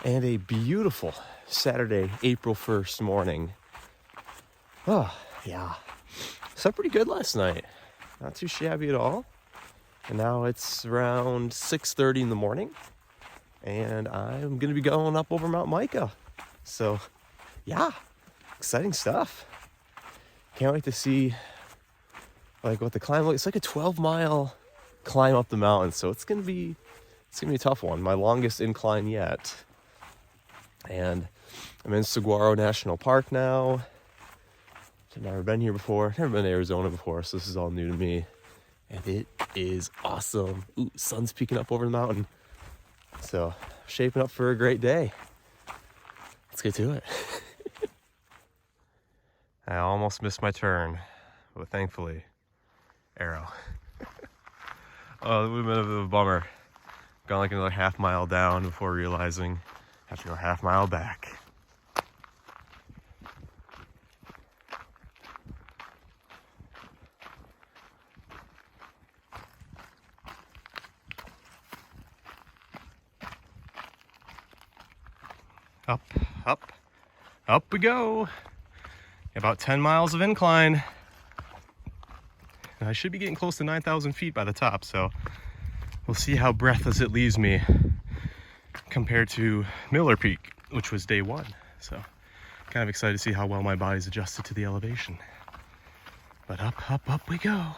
and a beautiful Saturday, April 1st morning. Oh, yeah. Slept pretty good last night. Not too shabby at all. And now it's around 6:30 in the morning, and I'm going to be going up over Mount Mica. So, yeah, exciting stuff. Can't wait to see like what the climb looks. It's like a 12-mile climb up the mountain, so it's gonna be a tough one. My longest incline yet. And I'm in Saguaro National Park now. I've never been here before. Never been to Arizona before, so this is all new to me. And it is awesome. Ooh, sun's peeking up over the mountain. So, shaping up for a great day. Let's get to it. I almost missed my turn, but thankfully, arrow. Oh, it would have been a bit of a bummer. Gone like another half mile down before realizing I have to go half mile back. Up, up, up we go. About 10 miles of incline. And I should be getting close to 9,000 feet by the top, so we'll see how breathless it leaves me compared to Miller Peak, which was day one. So kind of excited to see how well my body's adjusted to the elevation. But up, up, up we go.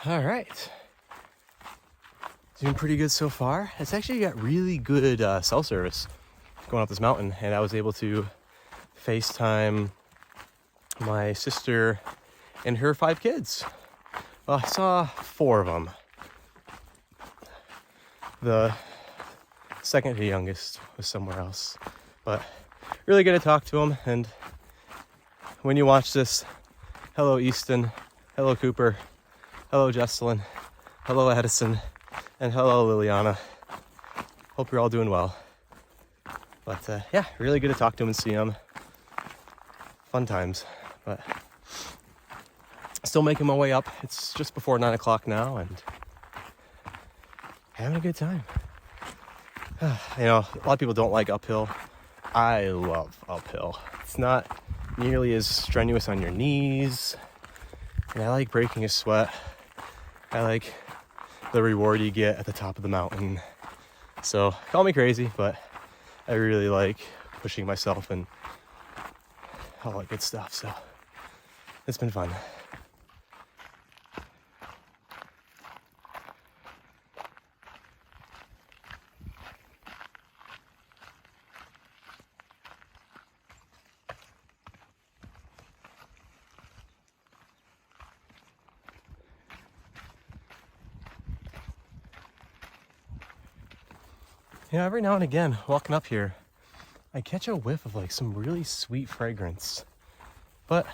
All right. Doing pretty good so far. It's actually got really good cell service going up this mountain, and I was able to FaceTime my sister and her 5 kids. Well, I saw 4 of them. The second to youngest was somewhere else, but really good to talk to them. And when you watch this, hello Easton, hello Cooper, hello Jesselyn, hello Addison, and hello Liliana. Hope you're all doing well. But yeah, really good to talk to them and see them. Fun times, but still making my way up. It's just before 9 o'clock now, and having a good time. You know, a lot of people don't like uphill. I love uphill. It's not nearly as strenuous on your knees, and I like breaking a sweat. I like the reward you get at the top of the mountain. So call me crazy, but I really like pushing myself and all that good stuff. So it's been fun. You know, every now and again, walking up here, I catch a whiff of like some really sweet fragrance, but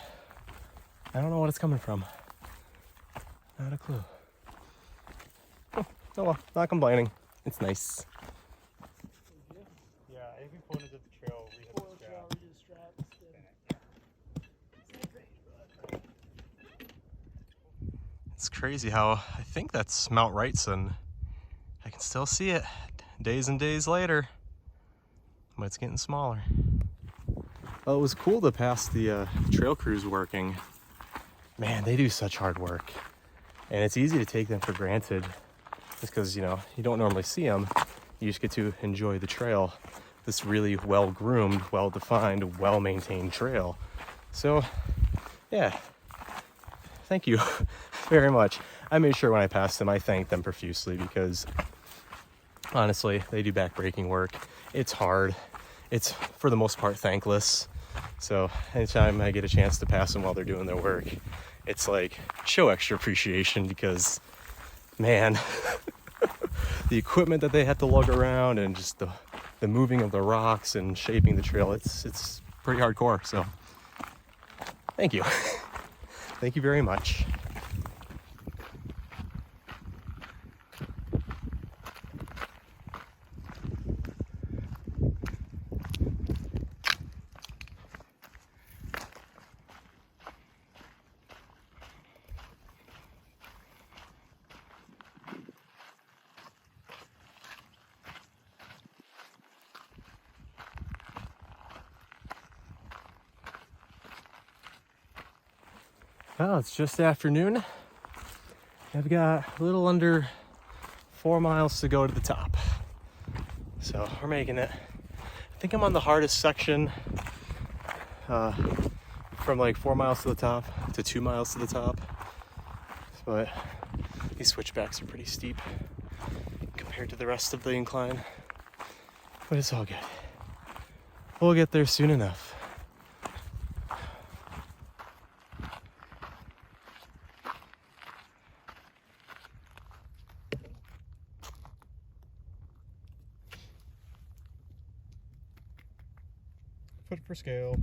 I don't know what it's coming from. Not a clue. Oh well, not complaining. It's nice. Yeah, I think we pointed at the trail. We hit the strap. It's crazy how I think that's Mount Wrightson. I can still see it days and days later, but it's getting smaller. Well, it was cool to pass the trail crews working. Man, they do such hard work, and it's easy to take them for granted just because, you know, you don't normally see them. You just get to enjoy the trail, this really well-groomed, well-defined, well-maintained trail. So yeah, thank you very much. I made sure when I passed them I thanked them profusely, because honestly, they do backbreaking work. It's hard. It's, for the most part, thankless. So anytime I get a chance to pass them while they're doing their work, it's like, show extra appreciation, because, man, the equipment that they have to lug around and just the moving of the rocks and shaping the trail, it's pretty hardcore. So thank you. Thank you very much. Well, it's just afternoon. I've got a little under 4 miles to go to the top. So we're making it. I think I'm on the hardest section, from like 4 miles to the top to 2 miles to the top. But these switchbacks are pretty steep compared to the rest of the incline. But it's all good. We'll get there soon enough. Foot for scale.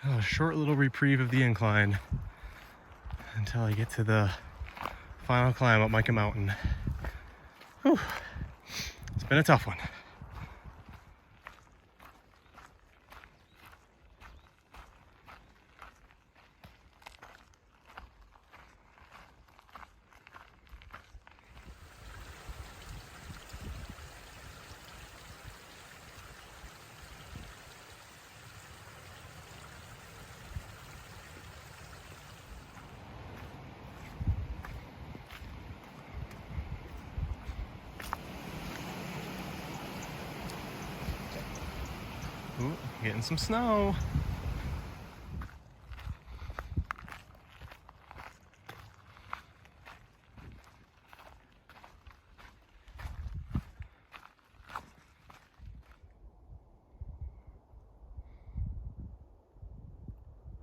Oh, a short little reprieve of the incline until I get to the final climb up Mica Mountain. Whew. It's been a tough one. Ooh, getting some snow.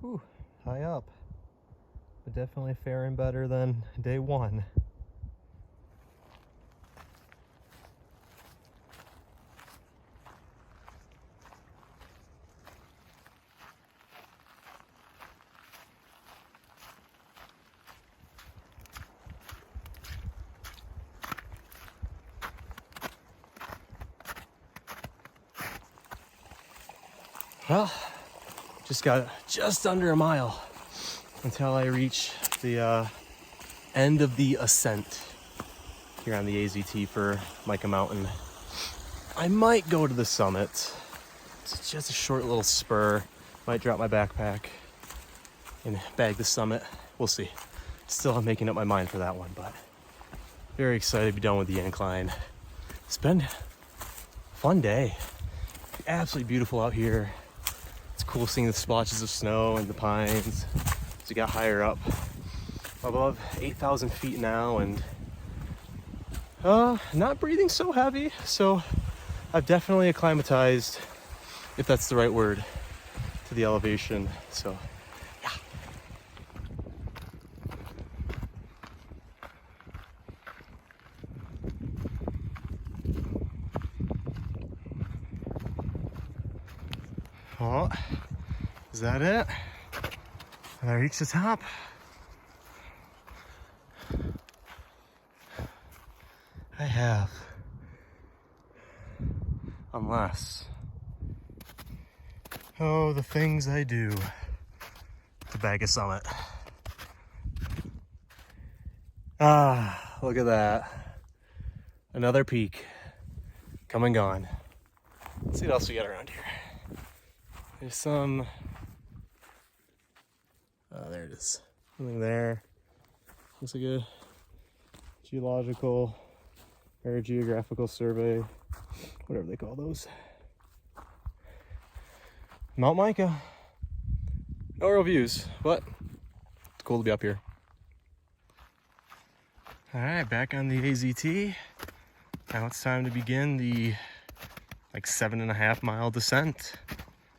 Ooh, high up, but definitely faring better than day one. Well, just got just under a mile until I reach the end of the ascent here on the AZT for Mica Mountain. I might go to the summit. It's just a short little spur. Might drop my backpack and bag the summit. We'll see. Still I'm making up my mind for that one, but very excited to be done with the incline. It's been a fun day. Absolutely beautiful out here. It's cool seeing the splotches of snow and the pines as we got higher up, above 8,000 feet now, and not breathing so heavy. So I've definitely acclimatized, if that's the right word, to the elevation. So yeah. Oh, is that it? Have I reached the top? I have. Unless, oh, the things I do to bag a summit. Ah, look at that. Another peak. Come and gone. Let's see what else we got around here. There's some, oh, there it is. Something there. Looks like a geological or geographical survey, whatever they call those. Mount Mica. No real views, but it's cool to be up here. All right, back on the AZT. Now it's time to begin the 7.5 mile descent.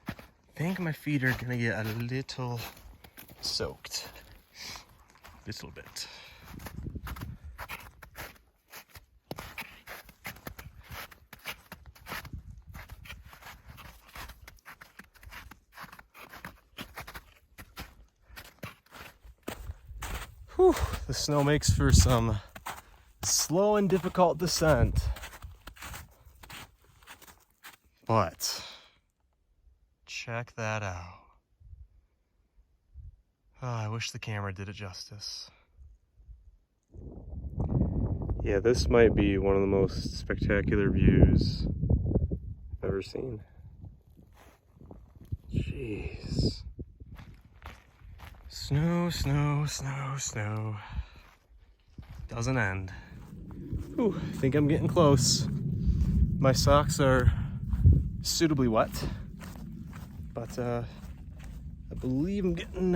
I think my feet are gonna get a little soaked. Little bit. Whew, the snow makes for some slow and difficult descent. But check that out. Oh, I wish the camera did it justice. Yeah, this might be one of the most spectacular views I've ever seen. Jeez. Snow, snow, snow, snow. Doesn't end. Ooh, I think I'm getting close. My socks are suitably wet, but I believe I'm getting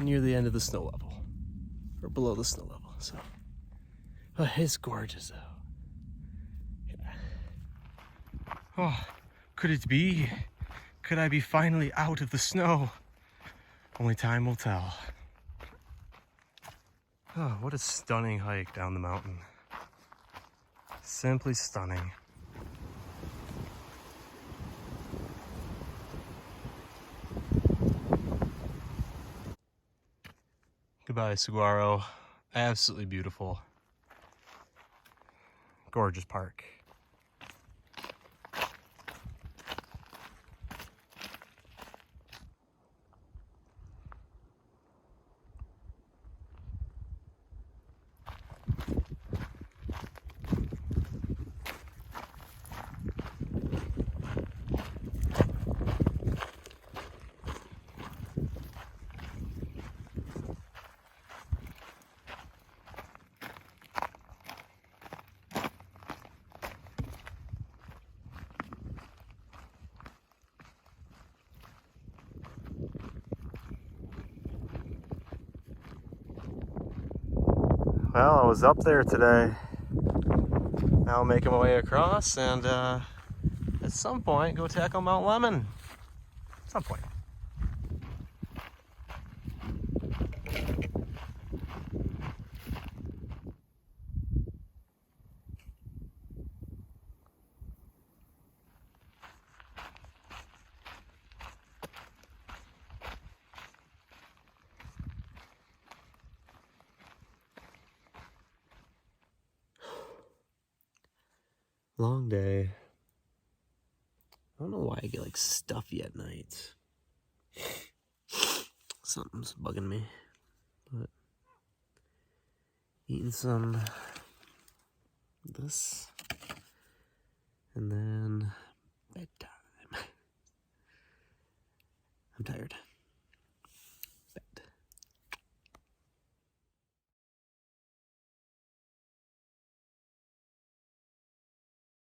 near the end of the snow level, or below the snow level. So, it's gorgeous though. Yeah. Oh, could it be? Could I be finally out of the snow? Only time will tell. Oh, what a stunning hike down the mountain. Simply stunning. Goodbye, Saguaro. Absolutely beautiful. Gorgeous park. Well, I was up there today. Now I'm making my way across and at some point go tackle Mount Lemon. At some point. Long day. I don't know why I get like stuffy at night. Something's bugging me. But eating some of this and then bedtime. I'm tired.